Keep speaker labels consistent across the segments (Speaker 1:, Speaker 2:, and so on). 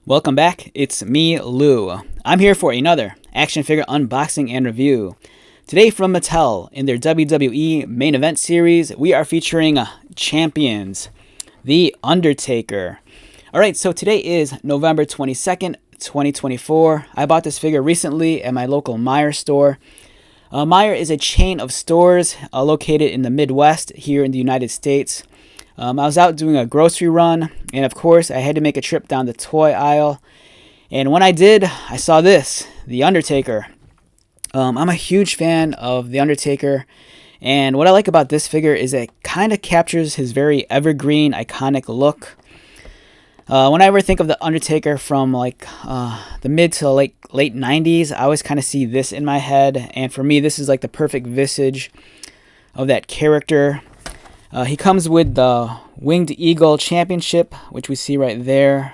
Speaker 1: Welcome back, it's me, Lou. I'm here for another action figure unboxing and review. Today from Mattel, in their WWE main event series, we are featuring Champions, The Undertaker. Alright, so today is November 22nd, 2024. I bought this figure recently at my local Meijer store. Meijer is a chain of stores located in the Midwest here in the United States. I was out doing a grocery run, and of course I had to make a trip down the toy aisle. And when I did, I saw this, The Undertaker. I'm a huge fan of The Undertaker, and what I like about this figure is it kind of captures his very evergreen, iconic look. Whenever I think of The Undertaker from the mid to late 90s, I always kind of see this in my head, and for me this is like the perfect visage of that character. He comes with the Winged Eagle Championship, which we see right there.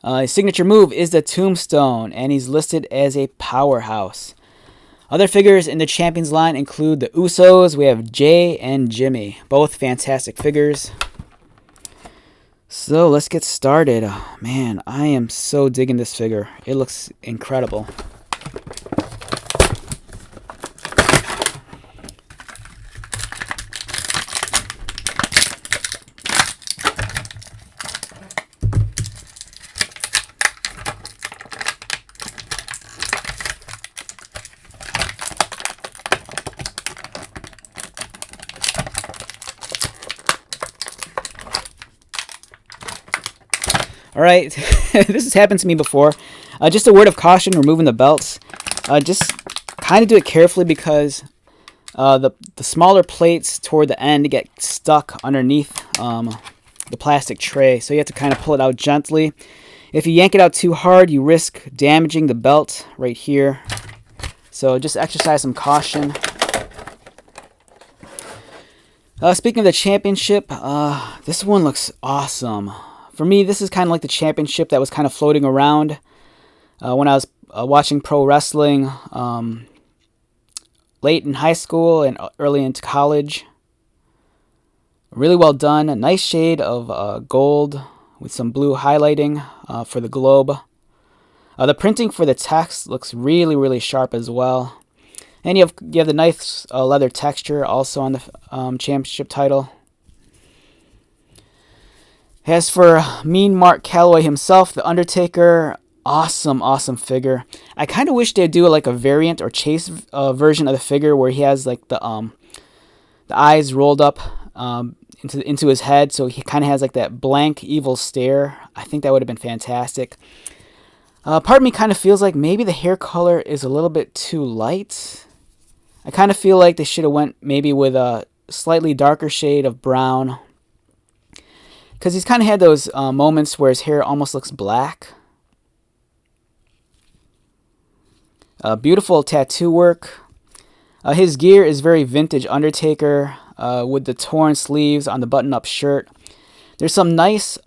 Speaker 1: His signature move is the Tombstone, and he's listed as a powerhouse. Other figures in the Champions line include the Usos. We have Jay and Jimmy, both fantastic figures. So let's get started. Oh, man, I am so digging this figure. It looks incredible. Alright, this has happened to me before. Just a word of caution, removing the belts. Just kind of do it carefully because the smaller plates toward the end get stuck underneath the plastic tray. So you have to kind of pull it out gently. If you yank it out too hard, you risk damaging the belt right here. So just exercise some caution. Speaking of the championship, this one looks awesome. For me, this is kind of like the championship that was kind of floating around when I was watching pro wrestling late in high school and early into college. Really well done. A nice shade of gold with some blue highlighting for the globe. The printing for the text looks really, really sharp as well. And you have the nice leather texture also on the championship title. As for Mean Mark Calloway himself, The Undertaker, awesome figure. I kind of wish they'd do like a variant or chase version of the figure where he has like the eyes rolled up into his head, so he kind of has like that blank evil stare. I think that would have been fantastic. Part of me kind of feels like maybe the hair color is a little bit too light. I kind of feel like they should have went maybe with a slightly darker shade of brown. Because he's kind of had those moments where his hair almost looks black. Beautiful tattoo work. His gear is very vintage Undertaker with the torn sleeves on the button-up shirt. There's some nice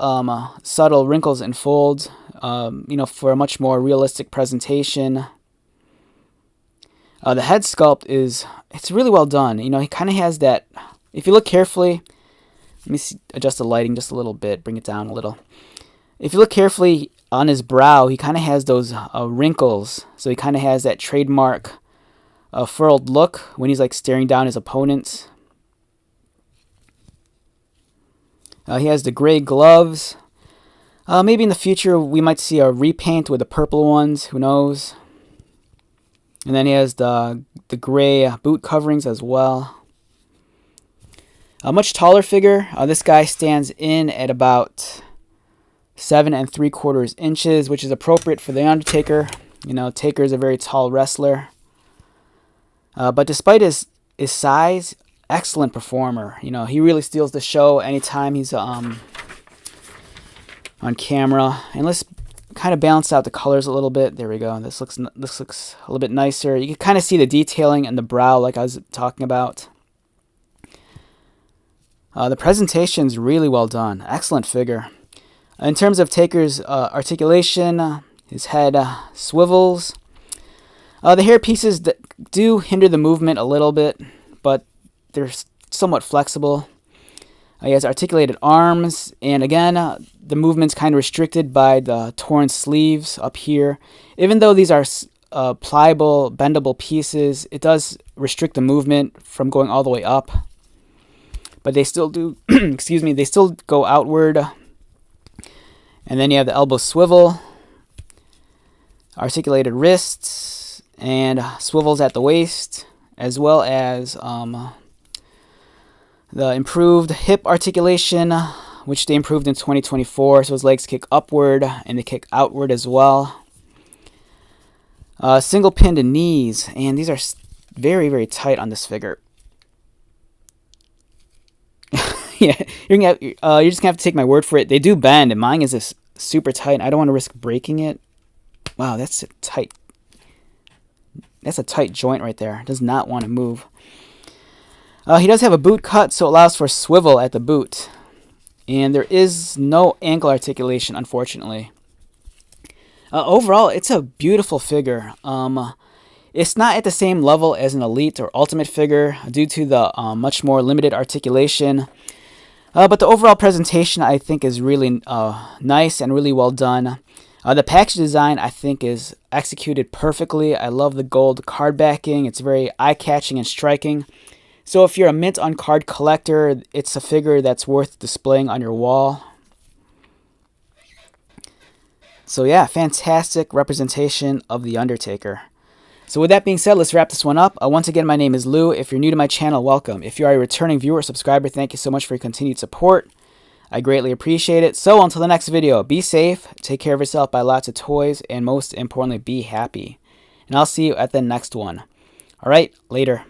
Speaker 1: subtle wrinkles and folds, for a much more realistic presentation. The head sculpt it's really well done. He kind of has that, if you look carefully. Let me adjust the lighting just a little bit, bring it down a little. If you look carefully on his brow, he kind of has those wrinkles. So he kind of has that trademark furrowed look when he's like staring down his opponents. He has the gray gloves. Maybe in the future we might see a repaint with the purple ones, who knows. And then he has the gray boot coverings as well. A much taller figure. This guy stands in at about 7 3/4 inches, which is appropriate for The Undertaker. Taker is a very tall wrestler. But despite his size, excellent performer. He really steals the show anytime he's on camera. And let's kind of balance out the colors a little bit. There we go. This looks a little bit nicer. You can kind of see the detailing in the brow like I was talking about. The presentation's really well done. Excellent figure. In terms of Taker's articulation, his head swivels. The hair pieces do hinder the movement a little bit, but they're somewhat flexible. He has articulated arms, and again, the movement's kind of restricted by the torn sleeves up here. Even though these are pliable, bendable pieces, it does restrict the movement from going all the way up. But they still do, excuse me, they still go outward. And then you have the elbow swivel, articulated wrists, and swivels at the waist, as well as the improved hip articulation, which they improved in 2024. So his legs kick upward and they kick outward as well. Single pinned knees, and these are very, very tight on this figure. Yeah, you're just gonna have to take my word for it. They do bend, and mine is this super tight. I don't want to risk breaking it. Wow, that's a tight joint right there. It does not want to move. He does have a boot cut, so it allows for swivel at the boot. And there is no ankle articulation, unfortunately. Overall, it's a beautiful figure. It's not at the same level as an Elite or Ultimate figure due to the much more limited articulation. But the overall presentation, I think, is really nice and really well done. The package design, I think, is executed perfectly. I love the gold card backing. It's very eye-catching and striking. So if you're a mint on card collector, it's a figure that's worth displaying on your wall. So yeah, fantastic representation of The Undertaker. So with that being said, let's wrap this one up. Once again, my name is Lou. If you're new to my channel, welcome. If you are a returning viewer or subscriber, thank you so much for your continued support. I greatly appreciate it. So until the next video, be safe, take care of yourself, buy lots of toys, and most importantly, be happy. And I'll see you at the next one. All right, later.